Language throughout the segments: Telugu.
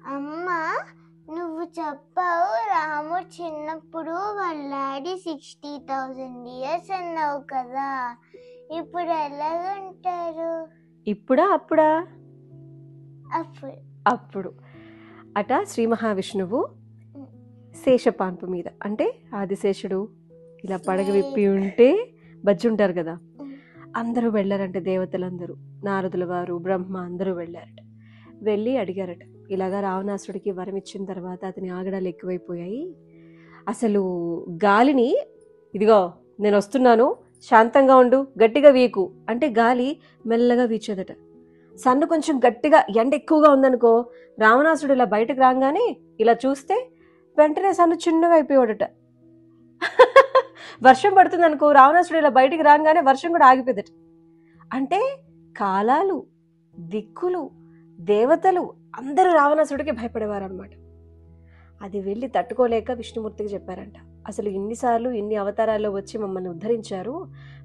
అమ్మ నువ్వు చెప్పావు రాముడు చిన్నప్పుడు వాళ్ళ డాడీ 60,000 years అన్నావు కదా, ఇప్పుడు ఎలాగంటారు? ఇప్పుడా అప్పుడా? అప్పుడు అప్పుడు అట శ్రీ మహావిష్ణువు శేషపాన్పు మీద, అంటే ఆదిశేషుడు ఇలా పడగ విప్పి ఉంటే బజ్జుంటారు కదా, అందరూ వెళ్ళారంటే దేవతలందరూ, నారదుల వారు బ్రహ్మ అందరూ వెళ్ళారట. వెళ్ళి అడిగారట, ఇలాగా రావణాసుడికి వరం ఇచ్చిన తర్వాత అతని ఆగడాలు ఎక్కువైపోయాయి, అసలు గాలిని ఇదిగో నేను వస్తున్నాను శాంతంగా ఉండు గట్టిగా వీకు అంటే గాలి మెల్లగా వీచేదట. సన్ను కొంచెం గట్టిగా ఎండ ఎక్కువగా ఉందనుకో, రావణాసుడు ఇలా బయటకు రాగానే ఇలా చూస్తే వెంటనే సన్ను చిన్నగా అయిపోయాడట. వర్షం పడుతుంది అనుకో, రావణాసుడు ఇలా బయటికి రాగానే వర్షం కూడా ఆగిపోయేదట. అంటే కాలాలు, దిక్కులు, దేవతలు అందరూ రావణాసుడికి భయపడేవారు అనమాట. అది వెళ్ళి తట్టుకోలేక విష్ణుమూర్తికి చెప్పారంట, అసలు ఇన్నిసార్లు ఇన్ని అవతారాల్లో వచ్చి మమ్మల్ని ఉద్ధరించారు,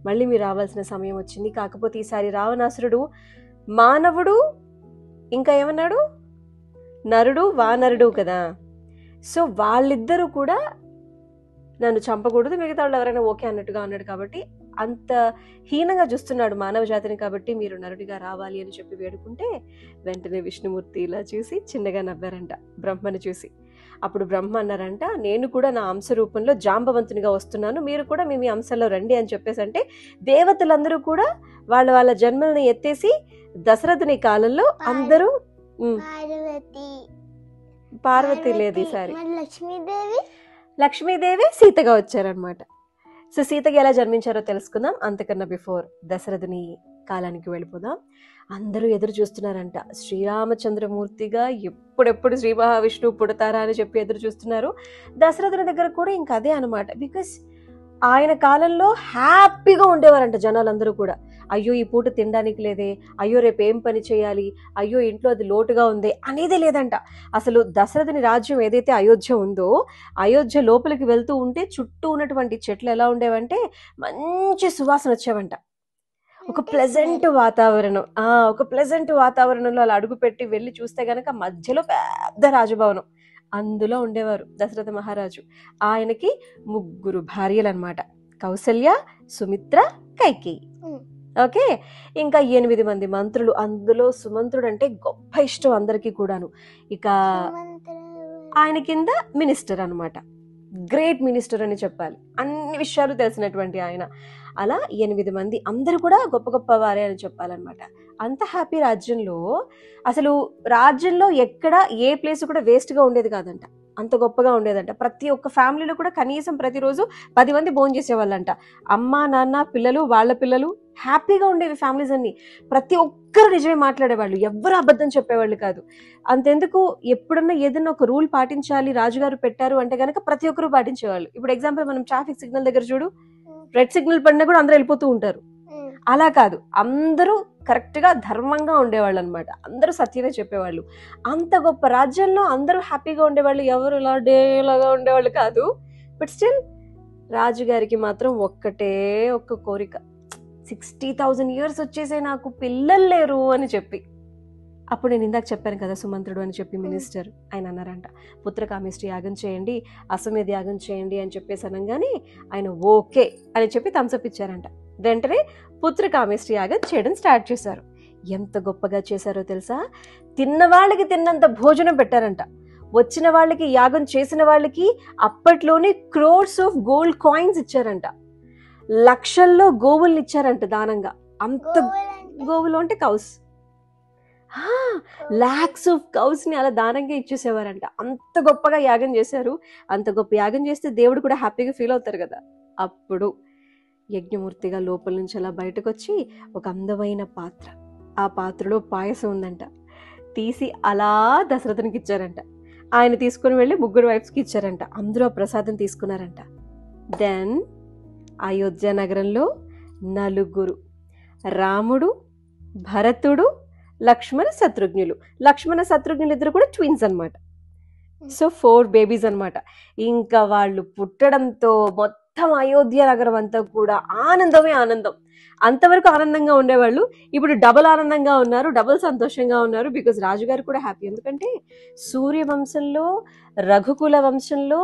మళ్ళీ మీరు రావాల్సిన సమయం వచ్చింది. కాకపోతే ఈసారి రావణాసురుడు మానవుడు, ఇంకా ఏమన్నాడు, నరుడు వానరుడు కదా, సో వాళ్ళిద్దరూ కూడా నన్ను చంపకూడదు, మిగతా వాళ్ళు ఎవరైనా ఓకే అన్నట్టుగా అన్నాడు. కాబట్టి అంత హీనంగా చూస్తున్నాడు మానవ జాతిని, కాబట్టి మీరు నరుడిగా రావాలి అని చెప్పి వేడుకుంటే వెంటనే విష్ణుమూర్తి ఇలా చూసి చిన్నగా నవ్వారంట బ్రహ్మను చూసి. అప్పుడు బ్రహ్మ అన్నారంట, నేను కూడా నా అంశ రూపంలో జాంబవంతునిగా వస్తున్నాను, మీరు కూడా మీ అంశంలో రండి అని చెప్పేసి. అంటే దేవతలందరూ కూడా వాళ్ళ వాళ్ళ జన్మల్ని ఎత్తేసి దశరథుని కాలంలో అందరూ పార్వతి లేదు ఈసారి, లక్ష్మీదేవి సీతగా వచ్చారనమాట. సో సీతకి ఎలా జన్మించారో తెలుసుకుందాం. అంతకన్నా బిఫోర్ దశరథుని కాలానికి వెళ్ళిపోదాం. అందరూ ఎదురు చూస్తున్నారంట శ్రీరామచంద్రమూర్తిగా ఎప్పుడెప్పుడు శ్రీ మహావిష్ణువు పుడతారా అని చెప్పి ఎదురు చూస్తున్నారు. దశరథుని దగ్గర కూడా ఇంకా అదే అనమాట. బికాస్ ఆయన కాలంలో హ్యాపీగా ఉండేవారంట జనాలందరూ కూడా. అయ్యో ఈ పూట తినడానికి లేదే, అయ్యో రేపు ఏం పని చేయాలి, అయ్యో ఇంట్లో అది లోటుగా ఉంది అనేదే లేదంట. అసలు దశరథుని రాజ్యం ఏదైతే అయోధ్య ఉందో, అయోధ్య లోపలికి వెళ్తూ ఉంటే చుట్టూ ఉన్నటువంటి చెట్లు ఎలా ఉండేవంటే మంచి సువాసన వచ్చేవంట. ఒక ప్లెజెంట్ వాతావరణం, ఒక ప్లెజెంట్ వాతావరణంలో అలా అడుగు పెట్టి వెళ్ళి చూస్తే గనక మధ్యలో పెద్ద రాజభవనం, అందులో ఉండేవారు దశరథ మహారాజు. ఆయనకి 3 భార్యలు అనమాట, కౌసల్య, సుమిత్ర, కైకేయి. ఓకే, ఇంకా 8 మంది మంత్రులు. అందులో సుమంత్రుడు అంటే గొప్ప ఇష్టం అందరికీ కూడాను. ఇక ఆయన కింద మినిస్టర్ అనమాట, గ్రేట్ మినిస్టర్ అని చెప్పాలి, అన్ని విషయాలు తెలిసినటువంటి ఆయన. అలా 8 మంది అందరూ కూడా గొప్ప గొప్ప వారే అని చెప్పాలన్నమాట. అంత హ్యాపీ రాజ్యంలో, అసలు రాజ్యంలో ఎక్కడ ఏ ప్లేస్ కూడా వేస్ట్గా ఉండేది కాదంట, అంత గొప్పగా ఉండేదంట. ప్రతి ఒక్క ఫ్యామిలీలో కూడా కనీసం ప్రతిరోజు 10 మంది భోజనం చేసేవాళ్ళంట. అమ్మ నాన్న పిల్లలు వాళ్ళ పిల్లలు హ్యాపీగా ఉండేవి ఫ్యామిలీస్ అన్ని. ప్రతి ఒక్కరు నిజమే మాట్లాడేవాళ్ళు, ఎవ్వరు అబద్ధం చెప్పేవాళ్ళు కాదు. అంతెందుకు, ఎప్పుడన్నా ఏదన్నా ఒక రూల్ పాటించాలి రాజుగారు పెట్టారు అంటే గనక ప్రతి ఒక్కరు పాటించేవాళ్ళు. ఇప్పుడు ఎగ్జాంపుల్ మనం ట్రాఫిక్ సిగ్నల్ దగ్గర చూడు, రెడ్ సిగ్నల్ పడినా కూడా అందరూ వెళ్ళిపోతూ ఉంటారు. అలా కాదు, అందరూ కరెక్ట్ గా ధర్మంగా ఉండేవాళ్ళు అనమాట, అందరూ సత్యమే చెప్పేవాళ్ళు. అంత గొప్ప రాజ్యంలో అందరూ హ్యాపీగా ఉండేవాళ్ళు, ఎవరు ఇలా డేలాగా ఉండేవాళ్ళు కాదు. బట్ స్టిల్ రాజుగారికి మాత్రం ఒక్కటే ఒక్క కోరిక, 60,000 years వచ్చేసే నాకు పిల్లలు లేరు అని చెప్పి. అప్పుడు నేను ఇందాక చెప్పాను కదా సుమంత్రుడు అని చెప్పి మినిస్టర్, ఆయన అన్నారంట పుత్రకామేష్టి యాగం చేయండి, అశ్వమేధ యాగం చేయండి అని చెప్పేసి అనగానే ఆయన ఓకే అని చెప్పి థమ్స్అప్ ఇచ్చారంట. వెంటనే పుత్రకామేష్టి యాగం చేయడం స్టార్ట్ చేశారు. ఎంత గొప్పగా చేశారో తెలుసా, తిన్న వాళ్ళకి తిన్నంత భోజనం పెట్టారంట. వచ్చిన వాళ్ళకి, యాగం చేసిన వాళ్ళకి అప్పట్లోనే crores of gold coins ఇచ్చారంట, లక్షల్లో గోవుల్ని ఇచ్చారంట దానంగా. అంత గోవులు అంటే కౌస్, లాక్స్ ఆఫ్ కౌస్ ని అలా దానంగా ఇచ్చేసేవారంట. అంత గొప్పగా యాగం చేశారు. అంత గొప్ప యాగం చేస్తే దేవుడు కూడా హ్యాపీగా ఫీల్ అవుతారు కదా. అప్పుడు యజ్ఞమూర్తిగా లోపల నుంచి అలా బయటకు వచ్చి ఒక అందమైన పాత్ర, ఆ పాత్రలో పాయసం ఉందంట, తీసి అలా దశరథునికి ఇచ్చారంట. ఆయన తీసుకుని వెళ్ళి 3 వైఫ్స్కి ఇచ్చారంట. అందరూ ఆ ప్రసాదం తీసుకున్నారంట. దెన్ అయోధ్య నగరంలో 4, రాముడు, భరతుడు, లక్ష్మణ శత్రుఘ్నులు. లక్ష్మణ శత్రుఘ్నులు ఇద్దరు కూడా ట్విన్స్ అనమాట. సో 4 బేబీస్ అనమాట. ఇంకా వాళ్ళు పుట్టడంతో మొత్తం మొత్తం అయోధ్య నగరం అంతా కూడా ఆనందమే ఆనందం. అంతవరకు ఆనందంగా ఉండేవాళ్ళు ఇప్పుడు డబుల్ ఆనందంగా ఉన్నారు, డబుల్ సంతోషంగా ఉన్నారు. బికాజ్ రాజుగారు కూడా హ్యాపీ. ఎందుకంటే సూర్యవంశంలో, రఘుకుల వంశంలో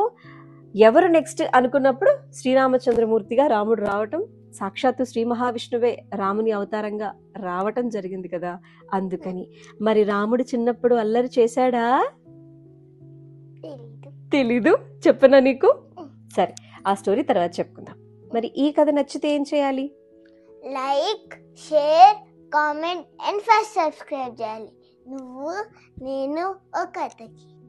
ఎవరు నెక్స్ట్ అనుకున్నప్పుడు శ్రీరామచంద్రమూర్తిగా రాముడు రావటం, సాక్షాత్తు శ్రీ మహావిష్ణువే రాముని అవతారంగా రావటం జరిగింది కదా. అందుకని మరి రాముడు చిన్నప్పుడు అల్లరి చేశాడా? తెలీదు. చెప్పనా నీకు? సరే, ఆ స్టోరీ తర్వాత చెప్పుకుందాం. మరి ఈ కథ నచ్చితే ఏం చేయాలి? Like, share, comment and first subscribe చేయాలి. నువ్వు నేను ఒక కథకి.